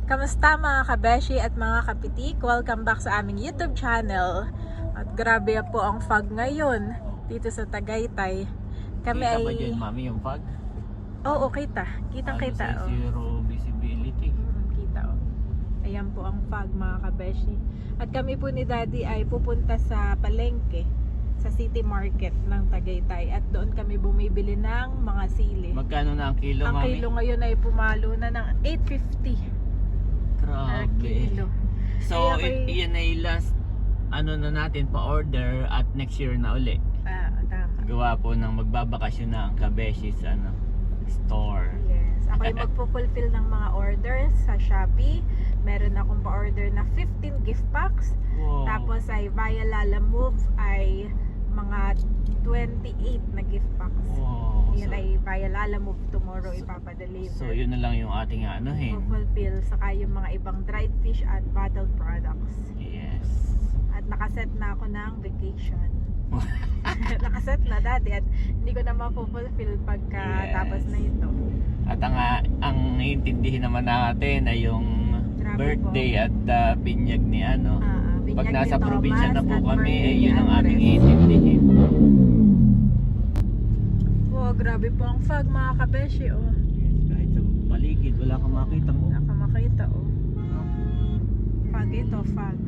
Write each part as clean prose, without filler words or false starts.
Kamusta mga kabeshi at mga kapitik? Welcome back sa aming YouTube channel. At grabe po ang fog ngayon dito sa Tagaytay. Kami Kita ay... ba dyan, mami, yung fog? Oo, kita. Kitang-kita. Sa zero visibility. Kita oh. Ayan po ang fog mga kabeshi. At kami po ni Daddy ay pupunta sa palengke, sa City Market ng Tagaytay. At doon kami bumibili ng mga sili. Magkano na ang kilo, Ang mami? kilo ngayon ay pumalo na ng 850 per Grabe. kilo. So, Kaya yan ay last ano na natin pa-order at next year na uli. Tama. Gawa po ng magbabakasyon na ang Kabeshi sa store. Yes. Ako yung magpo-fulfill ng mga orders sa Shopee. Meron akong pa-order na 15 gift packs. Wow. Tapos ay via Lala Move ay mga 28 na gift packs. Wow. Yun ay via Lala Move tomorrow ipapadeliver. So, yun na lang yung ating anuhin. Fulfill saka yung mga ibang dried fish at bottled products. Yes. At nakaset na ako ng vacation. Nakaset na dati at hindi ko na ma-fulfill pagka tapos na ito. At ang naiintindihin naman natin ay yung Grabe birthday at binyag ni ano. Binyag Pag ni nasa Thomas probinsya na po at kami, birthday eh, ni yun ang Andres. aming iintindihin. Wow, grabe po ang fog mga kabeshi oh. Kahit sa paligid, wala kang makita mo. Wala ka makita oh. Fog ito, fog.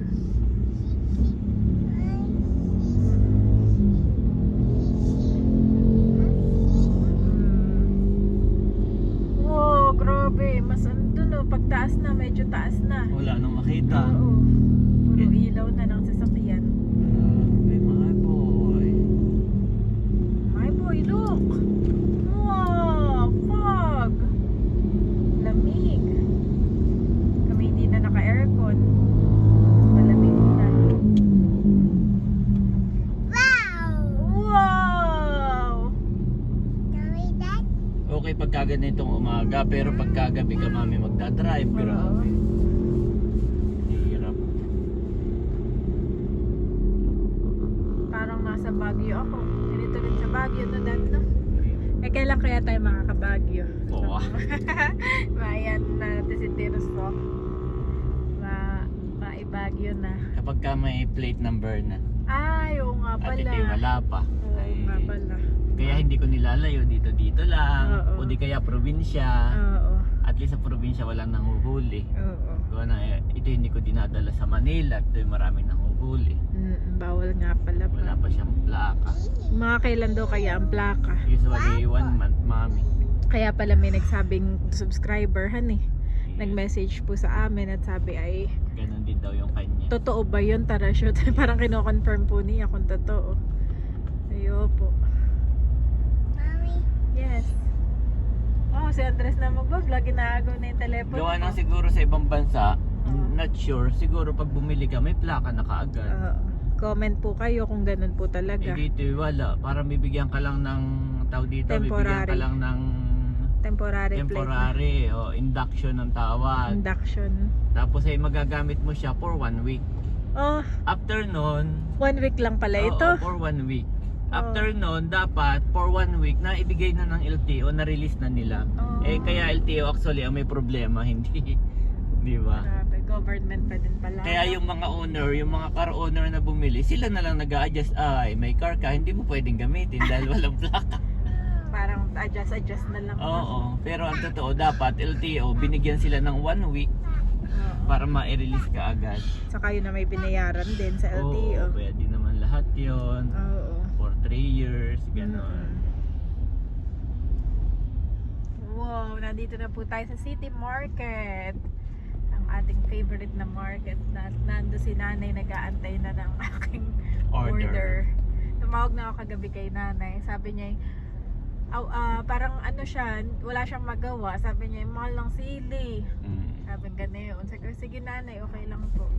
Wow, grabe. Mas andun oh. Pagtaas na, medyo taas na. Wala nang makita. Oo. Puro ilaw na ng sasakyan. Grabe, my boy. My boy, look! Wow! Fog! Lamig. Kami hindi na naka-aircon. Malamig na. Wow! Okay pagka ganitong umaga, pero pagkagabi ka mami magdadrive. Grabe. Hirap. Parang nasa Baguio ako. Ganito rin sa Baguio na no? Eh, kailan kaya tayo makaka-Baguio? Oo. Mayan na Tesiteros po. Maibagyo na. Kapag ka may plate number na. Ay, oo nga At pala. ito'y wala pa. Oo Ay, nga pala. kaya hindi ko nilalayo dito lang. Oo. O di kaya probinsya. Oo. At least sa probinsya walang nanguhuli. Oo. Gawa na, ito hindi ko dinadala sa Manila. Ito'y maraming nanguhuli. Bawal nga pala pa. Wala pa siyang plaka. Mga kailan daw kaya ang plaka? Usually 1 month, mami. Kaya pala may nagsabing subscriber han eh. Nag-message po sa amin at sabi ay Ganon din daw yung kanya. totoo ba yun? Tara shoot. Parang kino-confirm po niya kung totoo. Ayo po. Yes. Oh, si Andres na mag-vlog. Ginagaw na yung telepono. Gawa na siguro sa ibang bansa, not sure. Siguro pag bumili ka, may plaka na kaagad. Comment po kayo kung ganun po talaga. Dito wala. Para bibigyan ka lang ng tawag dito, bibigyan Temporary. ka lang ng temporary o induction ng tawag. Induction. Tapos ay magagamit mo siya for 1 week. Oh, After nun, 1 week lang pala oo, ito. for 1 week. After nun, dapat for 1 week na ibigay na ng LTO, na-release na nila. Oh. Eh kaya LTO actually ang may problema, hindi. Di ba? Grabe, government pa din pala. Kaya yung mga owner, yung mga car owner na bumili, sila na lang nag-a-adjust. Ay, may car ka, hindi mo pwedeng gamitin dahil walang plaka. Parang adjust na lang. Oo, pero ang totoo, dapat LTO, binigyan sila ng 1 week Oo. para ma-release ka agad. Saka yun na may binayaran din sa LTO. Oo, pwede naman lahat yon Oo. for 3 years, gano'n. Wow, nandito na po tayo sa City Market. Ang ating favorite na market na nando si nanay nag-aantay na ng aking order. Tumawag na ako kagabi kay nanay. Sabi niya, parang ano siya, wala siyang magawa. Sabi niya, mahal ng sili. Sabi gano'n. Sabi ko, sige nanay, okay lang po.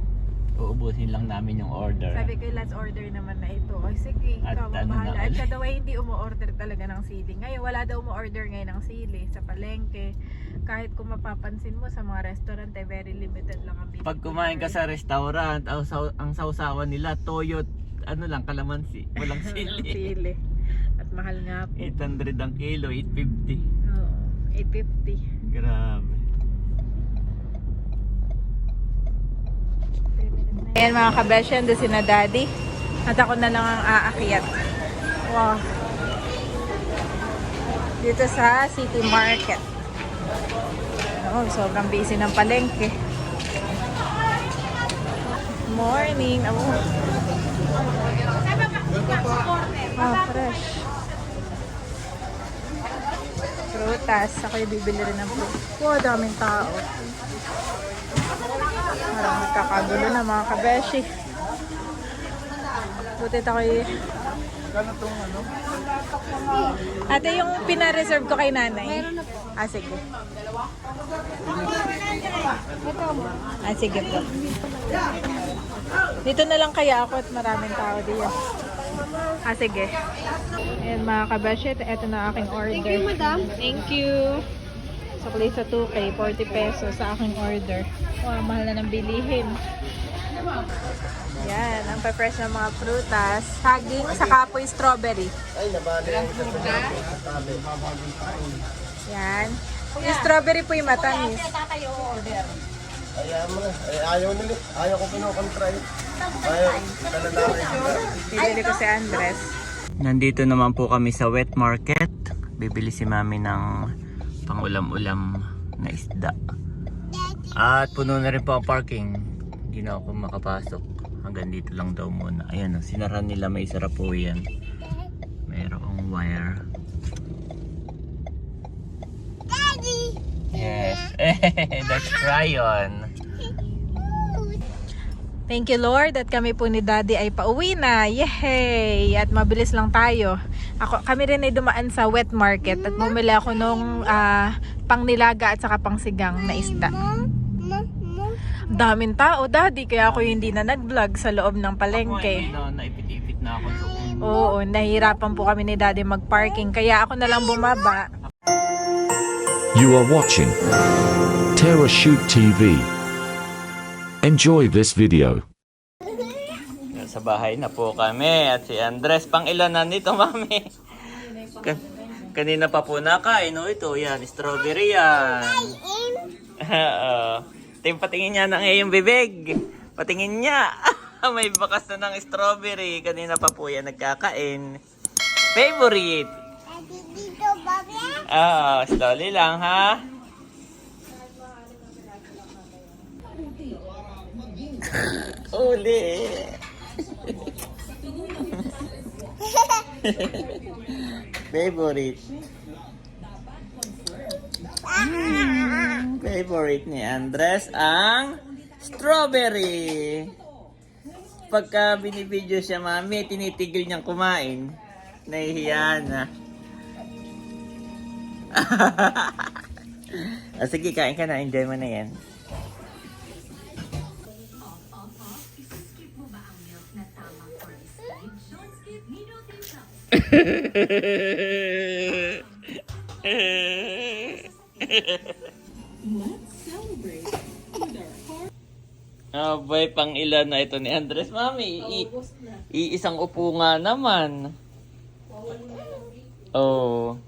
Uubusin lang namin yung order. Sabi ko, last order naman na ito. Ay sige, At ikaw ang ano bahala. na At ulit? siya daw ay hindi umu-order talaga ng sili. Ngayon, wala daw umu-order ngayon ng sili sa palengke. Kahit kung mapapansin mo sa mga restaurant, ay very limited lang ang Pag kumain ka sa restaurant, ang sausawan nila, toyo, ano lang, kalamansi. Walang sili. sili. At mahal nga po. 800 ang kilo, 850. Oo, 850. Grabe. Ayan mga kabeshi, ando si na Daddy. At ako na lang ang aakyat. Wow. Dito sa City Market. Oh, sobrang busy ng palengke. Morning. Oh, fresh. Prutas. Ako yung bibili rin ng fruit. Wow, daming tao. Parang magkakagulo na mga kabeshi. Butit ako Ate, yung pina-reserve ko kay nanay. Sige. Sige po. Dito na lang kaya ako at maraming tao diyan. Sige. Ayan mga kabeshi, ito na aking order. Thank you, madam. Thank you. Sukli sa 2K, 40 pesos sa aking order. Wow, mahal na ng bilihin. Yan, ang pa-fresh ng mga prutas. Saging, saka po yung strawberry. Yan. Yung strawberry po yung matamis. Ayaw nila. Ayaw ko pinokontra eh. Ayaw. Bibili ko si Andres. Nandito naman po kami sa wet market. Bibili si mami ng pangulam-ulam na isda. At puno na rin po ang parking. Hindi na ako makapasok. Hanggang dito lang daw muna. Ayan, sinara nila, may sara po yan. Mayroong wire. Daddy! Yes. That's Ryan. Thank you Lord at kami po ni Daddy ay pauwi na. Yay! At mabilis lang tayo. Kami rin ay dumaan sa wet market at bumili ako nung pangnilaga at saka pangsigang na isda. Daming tao, Daddy, kaya ako hindi na nag-vlog sa loob ng palengke. Naipit-ipit na ako doon. Oo, nahihirapan po kami ni Daddy mag-parking kaya ako na lang bumaba. You are watching Terra Shoot TV. Enjoy this video. Sa bahay na po kami at si Andres, pang ilan na nito, mami? Kanina pa po nakain, no? Ito, yan, strawberry yan. Patingin niya ng iyong bibig. Patingin niya. May bakas na ng strawberry. Kanina pa po yan nagkakain. Favorite. Dito, Bobby? Slowly lang, ha? Uli. Favorite. Favorite ni Andres ang strawberry. Pagka binibidyo siya, mami, tinitigil niyang kumain. Nahihiya na. Sige, kain ka na. Enjoy mo na yan. Abay, pang ilan na ito ni Andres, mami? Iisang upo nga naman. Oh.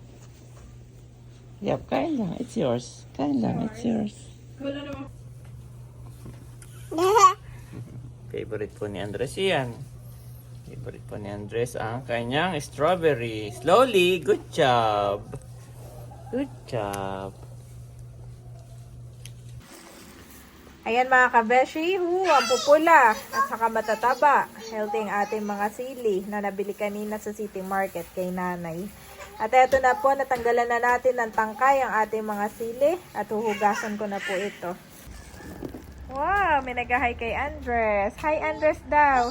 Yep, kain lang. It's yours. Kain lang. It's yours. Favorite po ni Andres yan. Favorite po ni Andres ang kanyang strawberry. Slowly. Good job. Good job. Ayan mga kabeshi, ang pupula at saka matataba. Healthy ang ating mga sili na nabili kanina sa City Market kay nanay. At eto na po, natanggalan na natin ng tangkay ang ating mga sili at huhugasan ko na po ito. Wow, may nag-hi kay Andres. Hi Andres daw.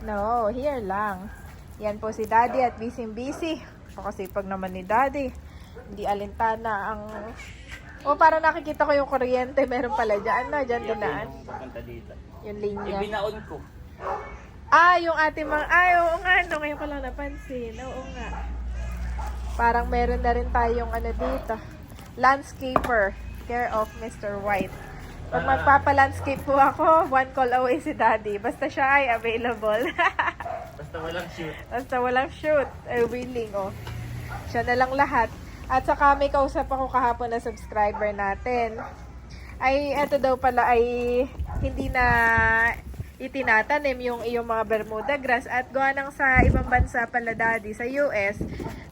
No, here lang. Yan po si Daddy at busy. Pakasipag naman ni Daddy. Hindi alintana ang... parang nakikita ko yung kuryente. Meron pala dyan. No, dyan dunaan. Yung linya. Ibinaon ko. Yung ating mga... oo nga. No, ngayon ko lang napansin. Oo nga. Parang meron na rin tayong dito. Landscaper. Care of Mr. White. Pag magpapa-landscape po ako, 1 call away si Daddy. Basta siya ay available. Basta walang shoot. Basta walang shoot. Willing, Siya na lang lahat. At saka may kausap ako kahapon na subscriber natin. Eto daw pala ay hindi na itinatanim yung iyong mga Bermuda grass at gawa ng sa ibang bansa pala daddy sa US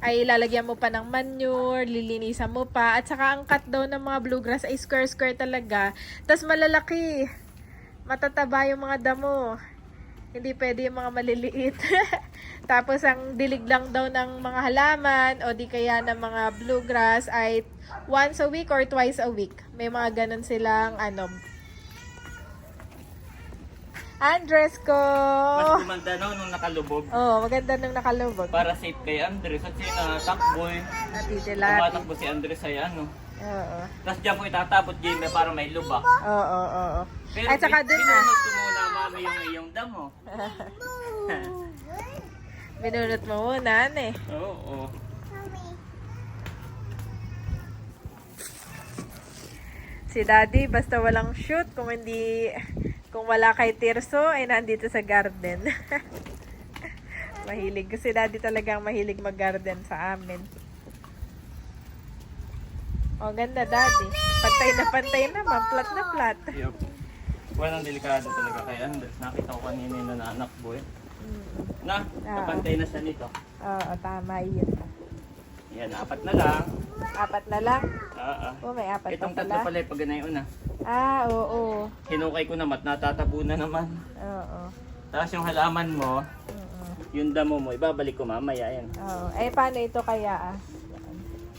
ay lalagyan mo pa ng manure, lilinisan mo pa at saka ang cut daw ng mga bluegrass ay square talaga, tas malalaki, matataba yung mga damo, hindi pwede yung mga maliliit. Tapos ang dilig lang daw ng mga halaman o di kaya ng mga bluegrass ay once a week or twice a week, may mga ganun silang Andres ko! Mas gumanda no, nung nakalubog. Oh, maganda nung nakalubog. Para safe kay Andres. At siya natakbo eh. Natitilati. Tumatakbo si Andres ay ano. Oo. Tapos dyan po itatapot game para may lubak. Oo. Pero At saka dun binunod ko muna mami yung iyong damo. Binunot mo muna, Oo. Si daddy, basta walang shoot, kung wala kay Tirso, ay nandito sa garden. Mahilig. Kasi daddy talagang mahilig mag-garden sa amin. Oh, ganda daddy. Pantay na, plat na plat. Yup. Walang delikado talaga kay Andres. Nakita ko kanina yung nananakbo eh. Na, kapantay na siya nito. Oo, tama yun. Yan, 4 na lang. 4 na lang? Oo. Oh, may 4 Itong pa tatlo pala. pala yung pag una. Oo. Hinukay ko naman, natatabo na naman. Oo. Tapos yung halaman mo, yung damo mo, ibabalik ko mamaya. Yan. Oo. Eh, paano ito kaya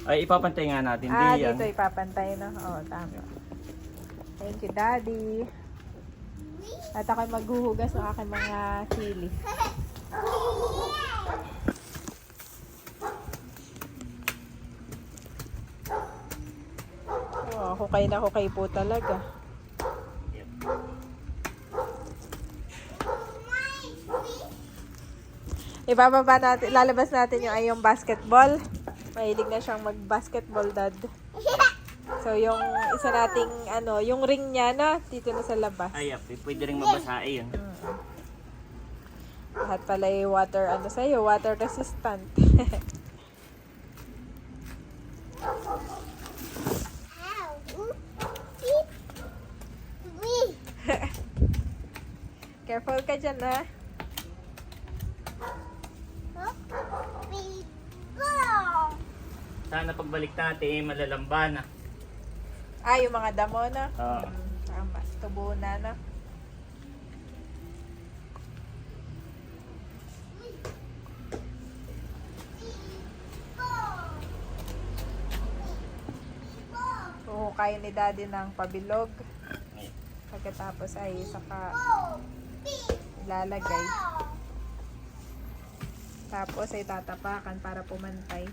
Ay, ipapantay nga natin. Yan. dito ipapantay, no? Oo, tama. Thank you, daddy. At ako'y maghuhugas ng aking mga chili. Oh, hukay na hukay po talaga. Ibababa natin, lalabas natin yung basketball. Mahilig na siyang mag-basketball, dad. So, yung isa nating, yung ring niya na, dito na sa labas. Ay, pwede rin mabasae yun. Lahat pala yung water resistant. Careful ka dyan, ha? Sana pagbalik natin, malalamba na. Yung mga damo na. Oo. Tama, tubo na. Huhukayin ni daddy ng pabilog. Pagkatapos ay saka ilalagay. Tapos ay tatapakan para pumantay.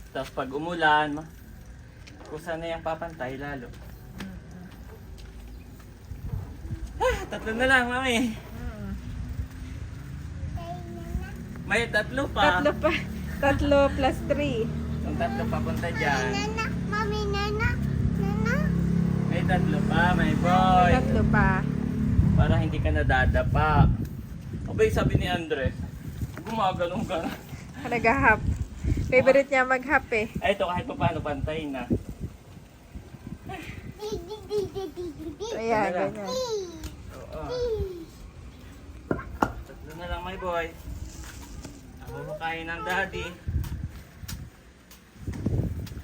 Tapos pag umulan, kung saan na yung papantay lalo. Tatlo na lang, mami. May 3 pa. 3 pa. 3 plus 3. Yung 3 papunta dyan. Mami, nana. May 3 pa, my boy. 3 pa. Para hindi ka nadadapa. Abay, sabi ni Andres, gumagalong ka na. Nag-hap. Favorite niya mag-hap eh. Ay, ito kahit pa paano pantay na. Ayan, lang. ganyan. Oo. 3 na lang, my boy. Ako makain ng daddy.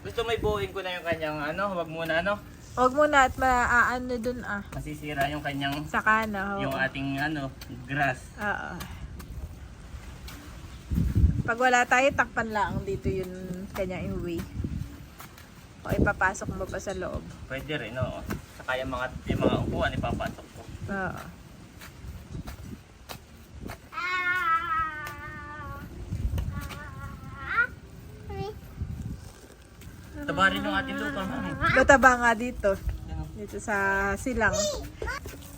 Gusto may buuin ko na yung kanyang wag muna Huwag mo na at maaano dun masisira yung kanyang sa kana. yung ating grass. Oo. Pag wala tayo, takpan lang dito yung kanyang iwi. O ipapasok mo pa sa loob. Pwede rin, oo. Saka yung mga upuan ipapasok ko. Oo. Taba rin yung ating lupa, mami. Mataba nga dito. Dito sa silang.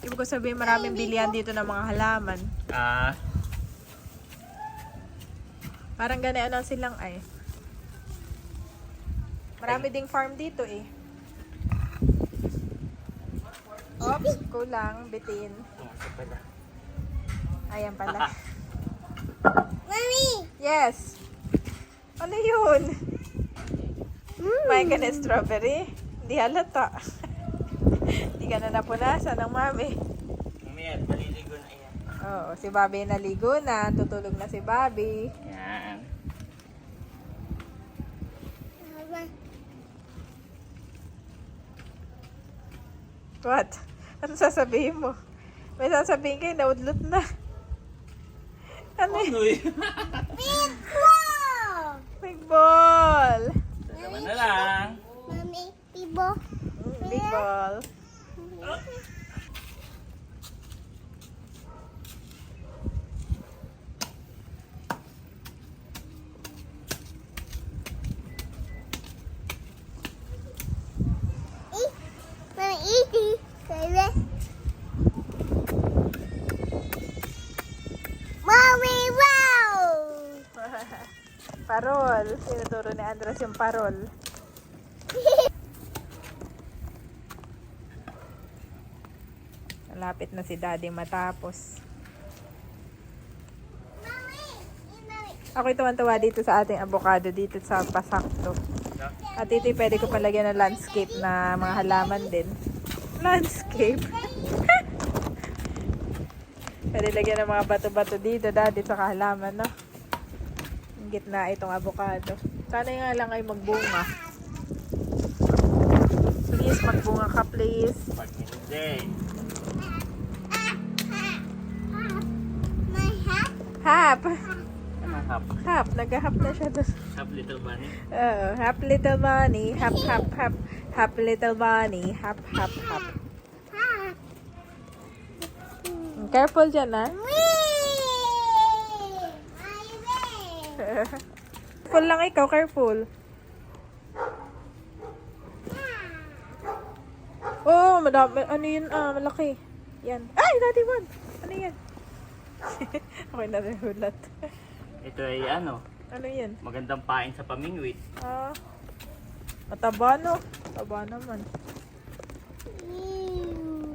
Ibig ko sabihin maraming bilihan dito ng mga halaman. Parang ganyan ang silang ay. Marami ding farm dito eh. Oops, kulang. Bitin. Ito pala. Ayan pala. Mami! Yes! Ano yun? May ka na strawberry? Hindi halata. Hindi ka na napunasan ng mami. Mamaya, maliligo na yan. Oo, si Bobby naligo na. Tutulog na si Bobby. Yan. What? Ano sasabihin mo? May sasabihin kayo, naudlot na. Ano yun? Ano eh? Big ball! Dalawa na lang. Mami, pibo. Big ball. Mami, iti. Kaya. Mami, wow! Parol. Tinuturo ni Andres yung parol. Malapit na si Daddy matapos. Ako'y tuwan-tuwa dito sa ating avocado dito sa pasakto. At ito pwede ko palagyan ng landscape na mga halaman din. Landscape? Pwede lagyan ng mga bato-bato dito dati sa halaman, no? Ang gitna itong avocado. Sana nga lang ay magbunga. Please, magbunga ka please. Pag hindi. My hat? Hap! Ano hap? Hap! Nag-hap na siya doon. Hap little bunny. Oo, hap little bunny. Hap, hap, hap. Hap little bunny. Hap, hap, hap. Hat. Careful dyan, ha? Whee! I win. Careful lang ikaw, careful. Oh, madami. Ano yun? Malaki. Yan. Ay, Daddy one. Ano yan? Ako'y nahulat. Ito ay ano, Ano yan? magandang pain sa pamingwit. Mataba, no? Mataba naman.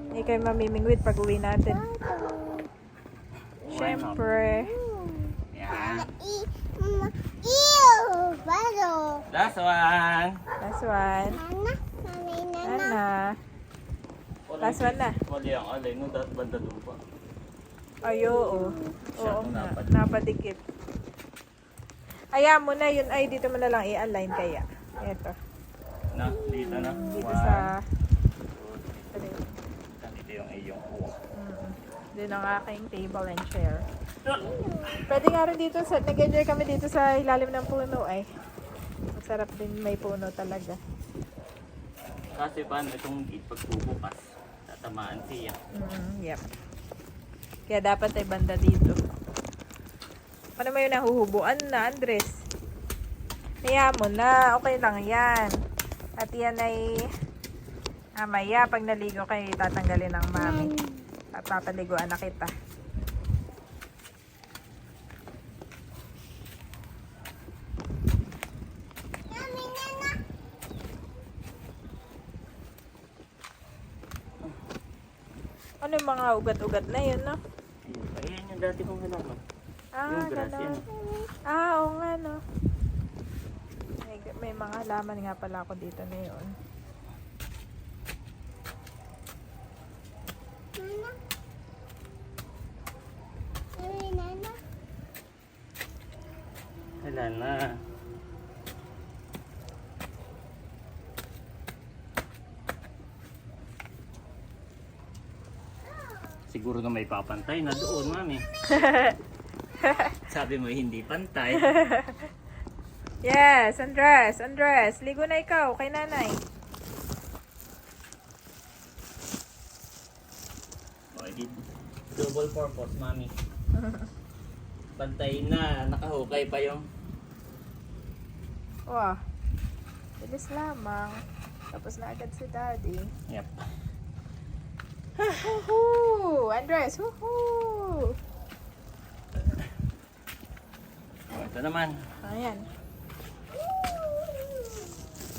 Hindi kayo mamimingwit pag uwi natin. Siyempre. Yan. Ew! Bado. Last one. Last one. Nana? Mami, nana. Ana. Last one na. Mali ang alay no, banda doon pa. Ay, oo. Siya Oo ang nga. napadikit. Napadikit. Ayaw mo na yun. Ay, dito mo na lang i-align kaya. Ito. Na, dito na. Dito One, sa... two, dito yung iyong uwak. Doon ang aking table and chair. Pwede nga rin dito. Nag-enjoy kami dito sa ilalim ng puno ay. Masarap din may puno talaga. Kasi paano itong pagbubukas, tatamaan siya. Yep. Kaya dapat ay banda dito. Ano mo yun nahuhubuan na, Andres? Kaya mo na. Okay lang yan. At yan ay mamaya pag naligo kayo tatanggalin ng mami. At papaliguan na kita. Mami, nana. Ano yung mga ugat-ugat na yun, no? Ayan yung dati kong halaman. Ah, Yung grass gano'n. yan. Oo nga, no? May mga halaman nga pala ako dito na yun. Nana. Mami, nana. Wala na. Siguro na may papantay na doon, mami. Sabi mo hindi pantay. Yes, Andres, Andres. Ligo na ikaw kay nanay. O, di double purpose, mami. Pantay na, nakahukay pa yung Wow. Bilis lamang. Tapos na agad si Daddy. yep. Woohoo! Andres, woohoo! O, ito naman. Ayan.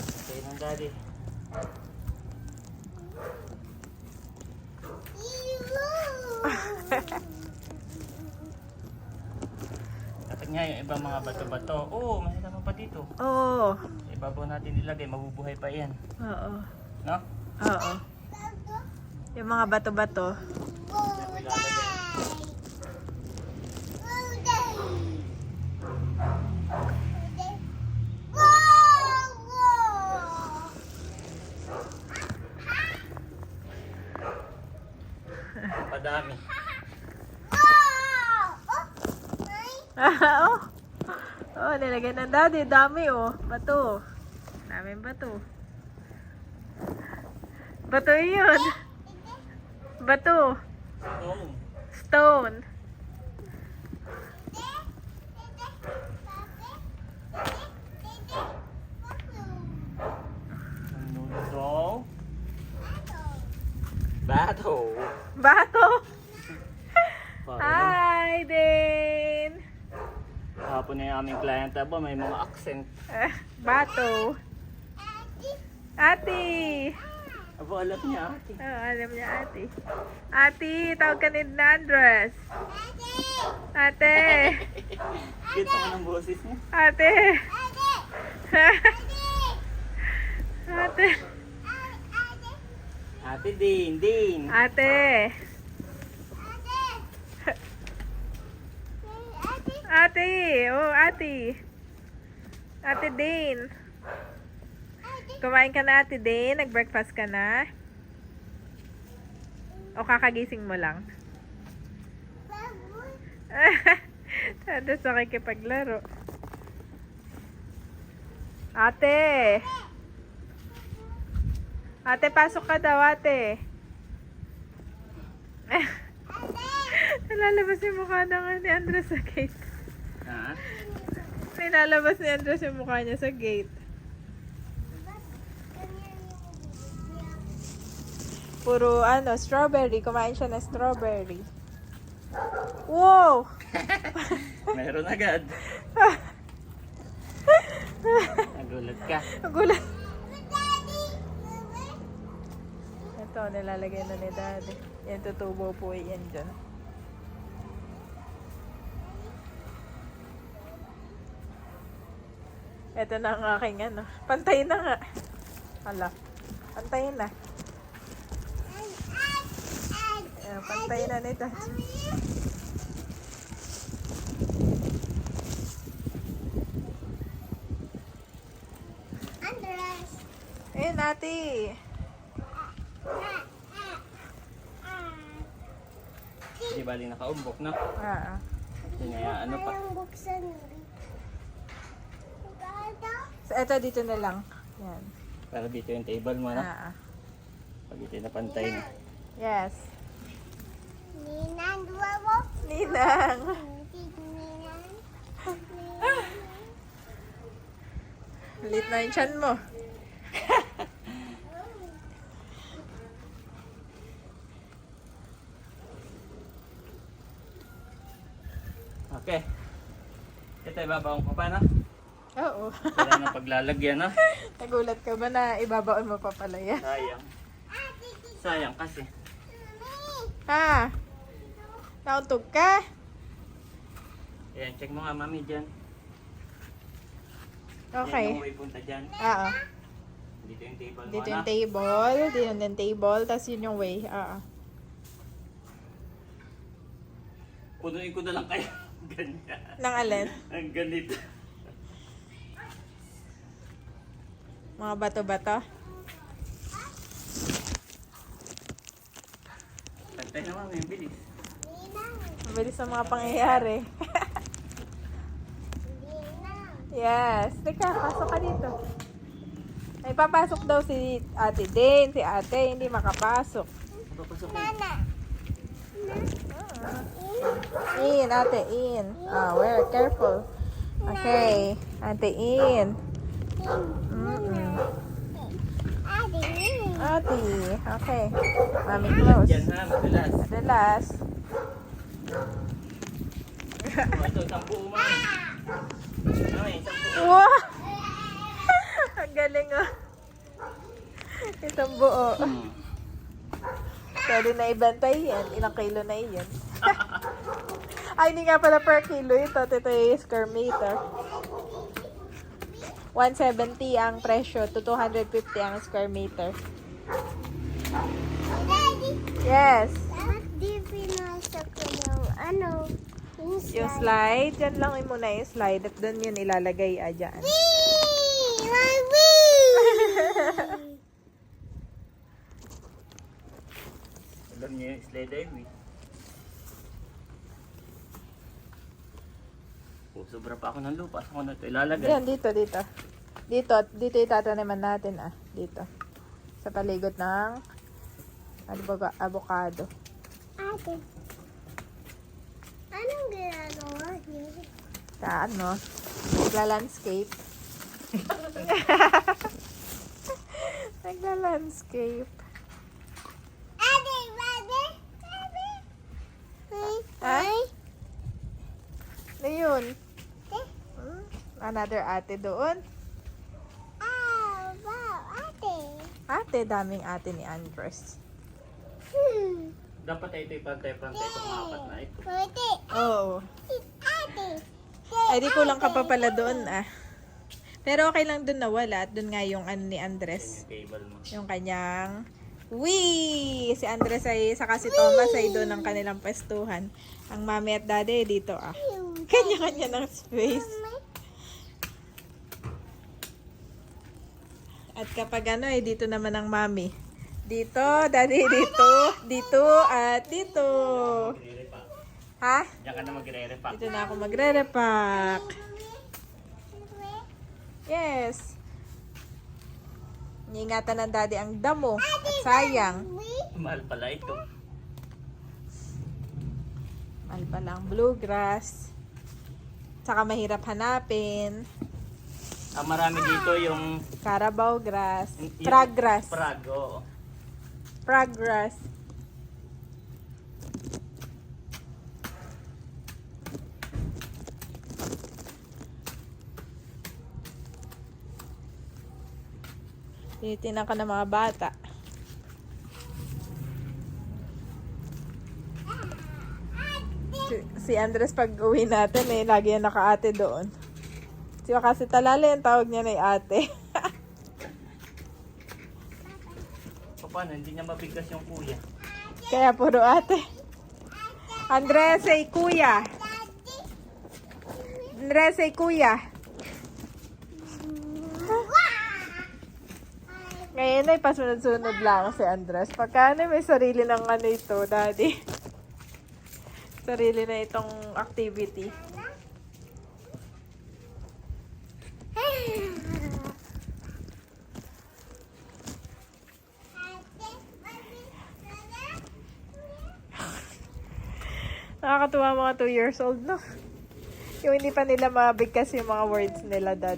Pantay ng daddy. Kapag nga yung ibang mga bato-bato, oo, may halaman pa dito. Oo. Ibabaw natin ilagay, mabubuhay pa yan. Oo. No? Oo. Yung mga bato-bato. Padami. Oh. Oh, nilagay ng daddy. Dami oh. Bato. Daming bato. Bato yun. Bato. Stone. Ano daw? Bato. Bato. Parang Hi, Dane. hapon na yung aming client ba, may mga accent. Bato. Ate. Abo, alam niya ate. Oh, alam niya ate. Ate, tawag ka ni Nandres. Ate. Cute naman ang boses niya. Ate. Ate. Ate Din, Din. Ate. Ate. Oh, ate. Ate Dane. Kumain ka na, Ate Dane? Nag-breakfast ka na? O kakagising mo lang? Tanda sa kikipaglaro. Ate! Ate, pasok ka daw, ate. Nalalabas yung mukha ni Andres sa gate. Ha? Nilalabas ni Andres yung mukha niya sa gate. Puro strawberry. Kumain siya ng strawberry. Wow! Meron agad. Nagulat ka. Nagulat. Ito, nilalagay na ni Daddy. Yan, tutubo po yan dyan. Ito na ang aking Pantayin na nga. Hala. Pantayin na. Ayan, pantayin na nito. Andres. Ayun, ate. Di bali nakaumbok na. Ah. Kaya ano pa. Ang buksan. So, ito dito na lang. Yan. Para dito yung table mo na. Ah. Pag dito na pantay na. Yes. Ninang, dua mo. Ninang. Ninang. Lit na yung tiyan mo. Okay. Ito ibabaon ko pa na. Oo. Wala na paglalagyan na. Nagulat ka ba na ibabaon mo pa pala yan? Sayang. Sayang kasi. Ha? Nauntog ka? Ayan, check mo nga mami dyan. Okay. Yan yung way punta dyan. Oo. Dito yung table mo Dito na. yung table. Dito yung table. Tapos yun yung way. Oo. Punuin ko na lang kayo. Ganyan. Nang alin? Ang ganito. Mga bato-bato. Pantay na mami, bilis. Mabilis ang mga pangyayari. Yes. Teka, pasok ka dito. Ay, papasok daw si Ate Dane. Si Ate, hindi makapasok. Papasok ko. Nana. In, Ate, in. We're careful. Okay. Ate, in. Ate, okay. Mami, close. Dyan ha, madalas. Madalas. Ito, isang buo mami. Mami, isang buo. Wow! Ang galing oh. Itong buo. Pwede na ibantay yan. Ilang kilo na iyan. Ay, hindi nga pala per kilo ito. Ito yung square meter. 170 ang presyo to 250 ang square meter. Daddy. Yes. Ba't di pinasok ko yung ano? Yung Yung slide, dyan lang muna yung slide at doon yun ilalagay dyan. Whee! My whee! Alam niyo yung sled highway. Oh, sobra pa ako ng lupa. Saan ko na ito ilalagay? Yan, dito. Dito itataniman natin dito. Sa paligid ng avocado. Ate, anong ginagawa niyo? Sa nagla-landscape. Nagla-landscape. Ate, ate, ate. Ha? Ay, Ano yun? ate. Another ate doon. Ah, wow, ate. Ate, daming ate ni Andres. Dapat ito ipantay-pantay itong apat na ito. Ate, Oo. ate. Ay, di kulang ka pa pala doon Pero okay lang doon nawala at doon nga yung ni Andres. Yung cable mo. Yung kanyang Wee! Si Andres saka si Thomas ay doon ang kanilang pwestuhan. Ang mami at daddy dito Kanya-kanya ng space. At kapag dito naman ang mami. Dito, daddy dito, at dito. Magre-repack. Ha? Diyan ka na magre-repack. Dito na ako magre-repack. Yes. Iingatan ng daddy ang damo. At sayang. Mahal pala ito. Mahal pa lang bluegrass. Saka mahirap hanapin. Ang marami dito yung Carabao grass. yung Praggrass. Prag, oo. Praggrass. Tinitingnan ka ng mga bata. Si Andres pag uwi natin lagi yan naka-ate doon. Si kasi Talali ang tawag niya na ate. Paano? Hindi niya mabigkas yung kuya. Kaya puro ate. Andres ay kuya. Andres ay kuya. Ngayon ay pasunod-sunod lang si Andres. Pagka may sarili ng ito, daddy. Sarili na itong activity. Nakakatuwa mga 2 years old, no? Yung hindi pa nila mabigkas yung mga words nila, dad.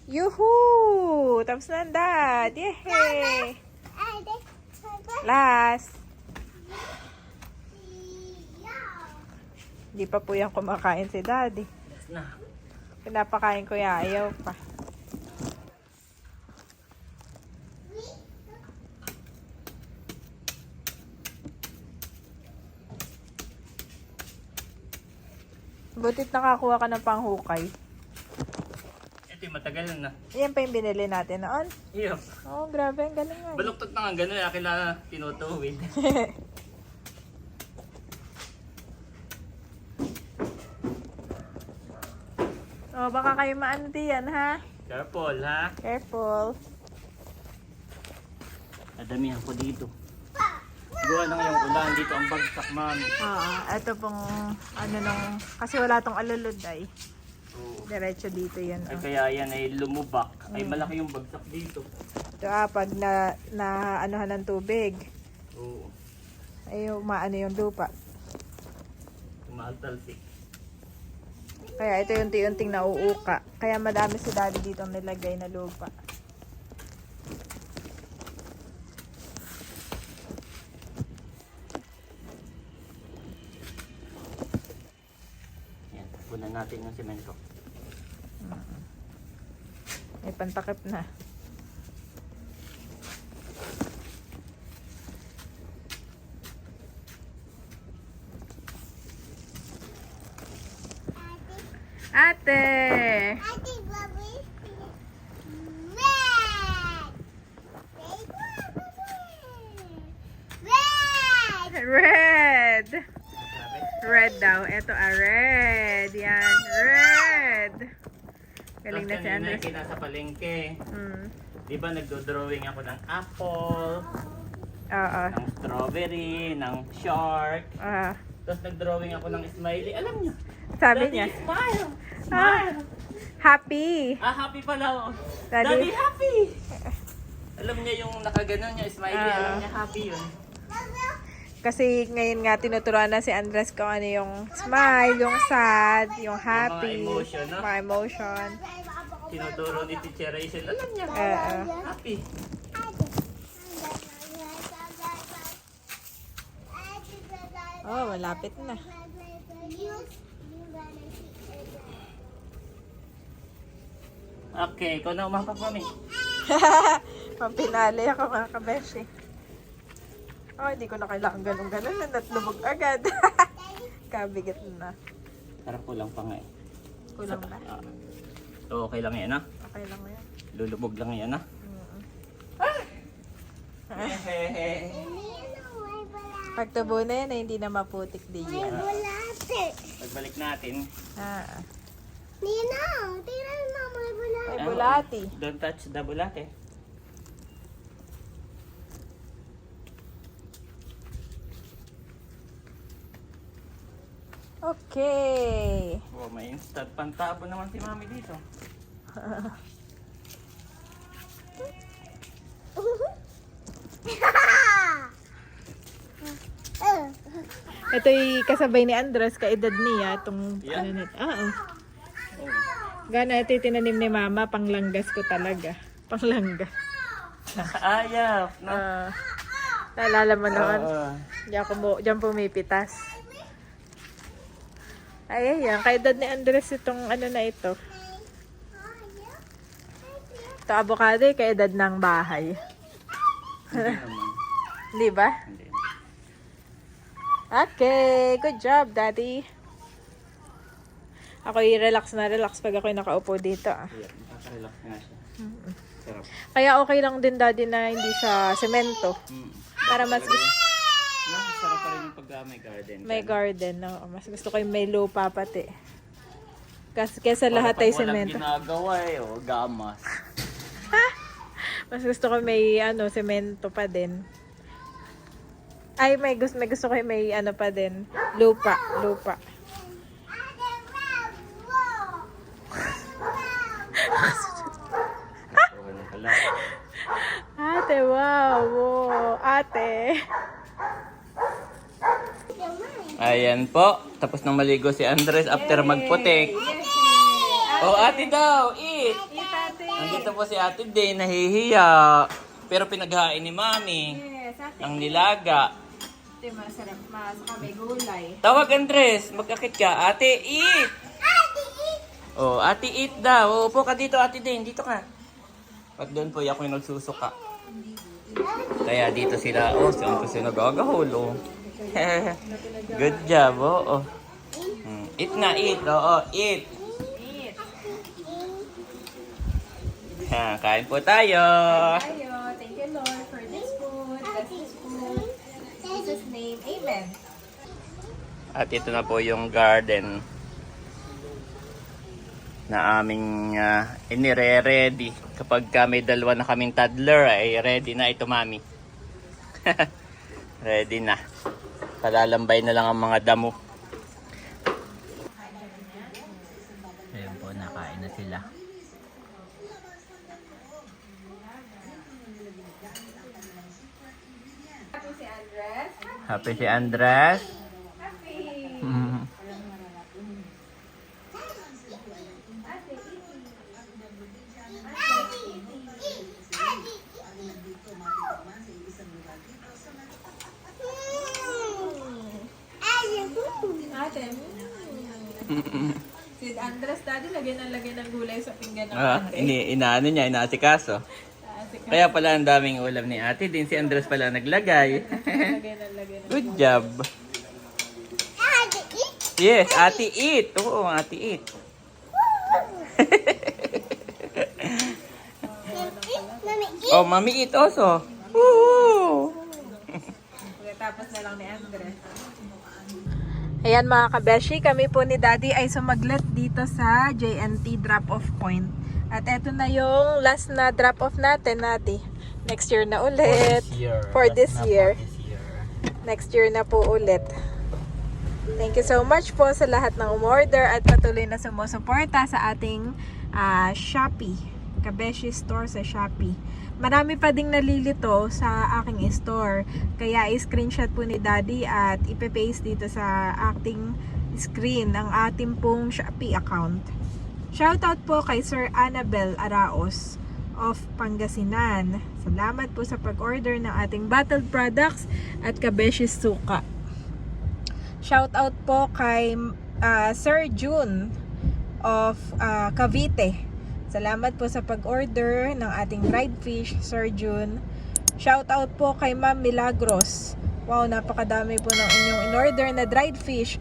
Yuhuu! Tapos na, dad! Yehey! Ate, Last! Hindi pa po yan kumakain si daddy. Yes na. Pinapakain ko yan, ayaw pa. Butit nakakuha ka ng panghukay. Ito yung matagal na. Yan pa yung binili natin noon. Iyo. Oh, grabe, ang galing nga. Baluktot na nga gano'n. Akin na tinutuwid. Oh, baka kayo maano diyan, ha? Careful, ha? Careful. Nadamihan ko dito. Gawa na ngayong ulan dito ang bagsak, mami. Oo, ito pong kasi wala tong alulod ay. Oo. Diretso dito yan. Ay kaya yan ay lumubak. Ay malaki yung bagsak dito. Ito pag na anuhan ng tubig, Oo. ay umaano yung lupa. Mahal talsik. Kaya ito yung unti-unting nauuka. Kaya madami si daddy dito nilagay na lupa. Yan, punan natin yung semento. May pantakip na. Ate! Ate, Bobby. Red. Red. Red! Red daw. Ito red. Yan. Red. Galing na si Andres. Kanina sa palengke. Mm. Di ba nagdo-drawing ako ng apple, Oo. ng strawberry, ng shark. Ah. Tapos nag-drawing ako ng smiley. Alam niyo, Sabi Daddy, niya. smile! Ah, Smile! happy. Happy pala. Daddy. Daddy, happy! Alam niya yung nakaganon niya, smiley. Alam niya, happy yun. Kasi ngayon nga tinuturuan na si Andres kung ano yung smile, yung sad, yung happy. Mga emotion, no? Mga emotion. Tinuturo ni Teacher Rachel. Alam niya, happy. Oh, malapit na. Okay, ikaw na umapak, mami. Pampinali ako mga kabeshi. Oh, hindi ko na kailangan ganun-ganun na natlubog agad. Kabigat na. Parang kulang pa nga eh. Kulang na. So, okay lang yan, ha? Okay lang mo yan. Lulubog lang yan, ha? Pag tubo na yan, hindi na maputik din yan. Pagbalik natin. Ah, Ninang, tingnan mo, may bulate. may bulati. Don't touch the bulate. Okay. Oh, may instant pantabo naman si mami dito. Ito'y kasabay ni Andres, kaedad niya. Itong Yeah. ano na. Gana, ito'y tinanim ni Mama. Panglanggas ko talaga. Panglanggas. Ayaw. No? Naalala mo naman. Oo. Diyan pumipitas. Ay, ayan. Kaedad ni Andres itong ano na ito. Ito avocado, kaedad ng bahay. Hindi naman. Di ba? Hindi. Okay, good job, Daddy. Ako'y relax na relax pag ako'y nakaupo dito. Yeah, nakaka-relax nga siya. Sarap. Kaya okay lang din, Daddy, na hindi siya semento. Para mas gusto, Sarap pa rin yung pag may garden. may garden. No? Mas gusto ko yung may lupa pati. Kasi kesa lahat ay semento. Walang ginagawa eh. O, gamas. Mas gusto ko may ano, semento pa din. Ay, may gusto ko yung may ano pa din. Lupa. Wala pala. Ate, wow. Ate. Ayan po. Tapos nang maligo si Andres after magputik. Oh, ate daw. Eat. Nandito po si ate Day. Nahihiya. Pero pinaghain ni mami. Yes, ate. Ang nilaga. Ito masarap. Saka may gulay. Tawag Andres. Magkakit ka. Ate, eat. Oh, ate, eat daw. Upo ka dito, ate Day. Dito ka. Pag doon po, ako yung nagsusuka. Kaya dito sila. Oh, saan po sila nagagahol. Oh. Good job. Oh. Eat na, eat. Oo, eat. Ha, kain po tayo. Ayo, thank you Lord for this food. Bless this food. In Jesus' name, amen. At ito na po yung garden na aming inire-ready. Kapag may dalawa na kaming toddler, ay ready na ito, mami. Ready na. Palalambay na lang ang mga damo. Ayun po, nakain na sila. Happy si Andres. Happy. Ate. Si Andres, Daddy, lagyan ng gulay sa pinggan ng ate. Inaano niya, inaasikaso. Kaya pala ang daming ulam ni ate. Din si Andres pala naglagay. Lagyan. Good job. Yes, ate eat. Oo, ate eat. Oh, Mami eat also. Woo! Tapos na lang ni Andre. Ayan mga kabeshi, kami po ni Daddy ay sumaglit dito sa JNT drop-off point. At eto na yung last na drop-off natin, Daddy. Next year na ulit. For this year. Next year na po ulit. Thank you so much po sa lahat ng umorder at patuloy na sumusuporta sa ating Shopee. Kabeshi store sa Shopee. Marami pa ding nalilito sa aking store. Kaya i-screenshot po ni Daddy at ipe-paste dito sa ating screen ang ating pong Shopee account. Shoutout po kay Sir Annabel Araos of Pangasinan. Salamat po sa pag-order ng ating bottled products at Kabeshi Suka. Shoutout po kay Sir June of Cavite. Salamat po sa pag-order ng ating dried fish, Sir June. Shoutout po kay Ma'am Milagros. Wow, napakadami po ng inyong in-order na dried fish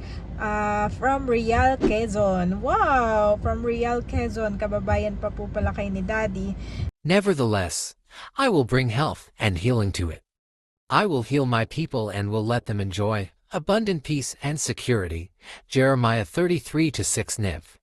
from Real Quezon. Wow, from Real Quezon. Kababayan pa po pala kay ni Daddy. Nevertheless, I will bring health and healing to it. I will heal my people and will let them enjoy abundant peace and security. Jeremiah 33:6 Niv.